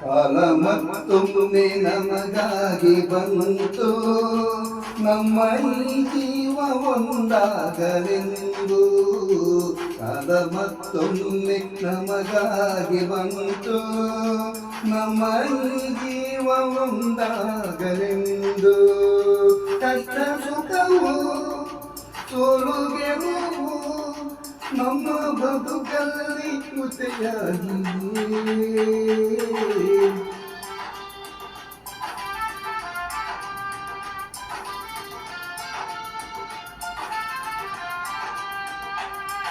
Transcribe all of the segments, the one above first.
ಕಾಲ ಮತ್ತೊಮ್ಮೆ ನಮಗಾಗಿ ಬಂತು, ನಮ್ಮ ಈ ಜೀವ ಒಂದಾಗಲೆಂದು. ಕಾಲ ಮತ್ತೊಮ್ಮೆ ನಮಗಾಗಿ ಬಂತು, ನಮ್ಮ ಈ ಜೀವ ಒಂದಾಗಲೆಂದು. ಕಷ್ಟ ಸುಖವು ಸೋಲು ಗೆಲುವು ನಮ್ಮ ಬದುಕಲ್ಲಿ ಮುತೆಯಾಗಿ.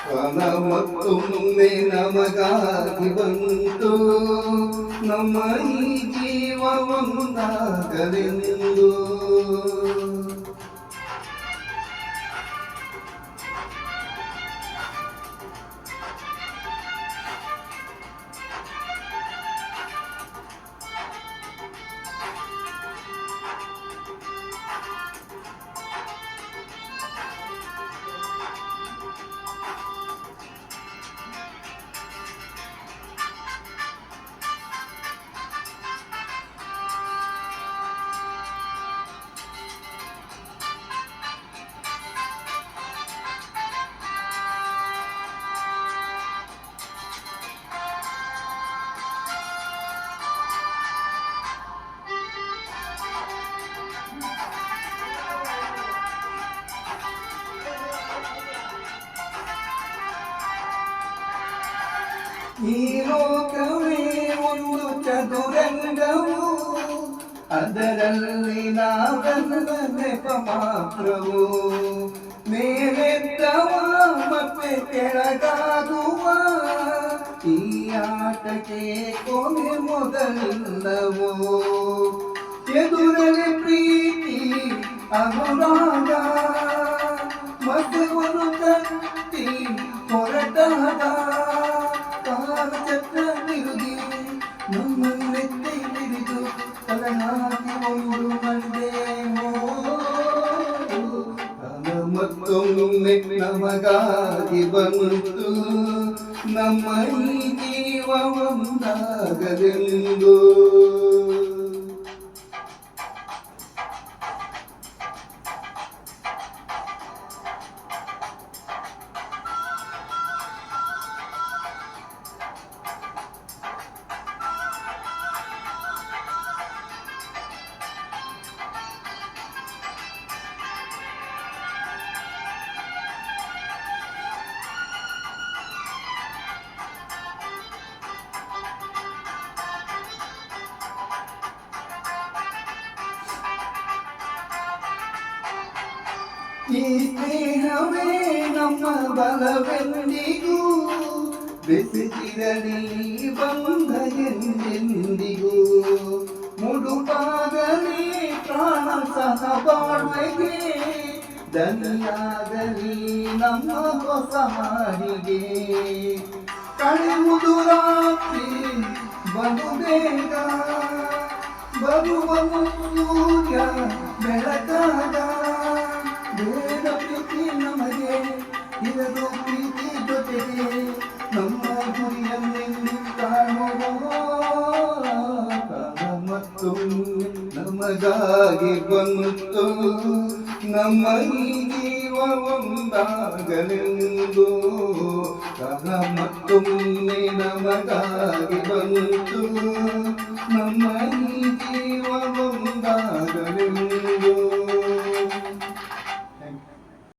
ಕಾಲ ಮತ್ತೊಮ್ಮೆ ನಮಗಾಗಿ ಬಂತು, ನಮ್ಮ ಈ ಜೀವ ಒಂದಾಗಲೆಂದು. ಈ ಲೋಕವೇ ಒಂದು ಚದುರಂಗವು, ಅದರಲ್ಲಿ ನಾವೆಲ್ಲ ನೆಪ ಮಾತ್ರವು. ಮೇಲೆದ್ದವ ಮತ್ತೆ ಕೆಳಗಾಗುವ ಈ ಆಟಕ್ಕೆ ಕೊನೆ ಮೊದಲವು. ಎದುರಲಿ ಪ್ರೀತಿ ಅನುರಾಗ, ಮದುವನ್ನು ಕಟ್ಟಿ ಹೊರಟಾಗ ಚಕ್ರ ತಿರುಗಿ ನಮ್ಮನ್ನೆತ್ತಿ ಹಿಡಿದು ತಲೆನಾಗಿ ಒಂದು ಮಂಡೆ. ಕಾಲ ಮತ್ತೊಮ್ಮೆ ನಮಗಾಗಿ ಬಂತು, ನಮ್ಮ ಈ ಜೀವ ಒಂದಾಗಲೆಂದು. ಈ ಸ್ನೇಹವೇ ನಮ್ಮ ಬಲವೆಂದಿಗೂ, ಬೆಸೆದಿರಲಿ ಬಂಧ ಎಂದೆಂದಿಗೂ. ಮುಡುಪಾಗಲಿ ಪ್ರಾಣ ಸಹ ಬಾಳ್ವೆಗೆ, ದನಿಯಾಗಲಿ ನಮ್ಮ ಹೊಸ ಹಾಡಿಗೆ. ಕಳೆಯುವುದು ರಾತ್ರಿ ಬಹು ಬೇಗ, ಬರುವನು ಸೂರ್ಯ ಬೆಳಕಾಗ. ಬೇಡ ಪ್ರೀತಿ ನಮಗೆ ಇರದು ಪ್ರೀತಿ ಜೊತೆಗೆ, ನಮ್ಮ ಗುರಿಯನ್ನೆಂದು ಕಾಣುವ. ಕಾಲ ಮತ್ತೊಮ್ಮೆ ನಮಗಾಗಿ ಬಂತು, ನಮ್ಮ ಈ ಜೀವ ಒಂದಾಗಲೆಂದು. ಕಾಲ ಮತ್ತೊಮ್ಮೆ ನಮಗಾಗಿ ಬಂತು, ನಮ್ಮ ಈ ಜೀವ ಒಂದಾಗಲೆಂದು.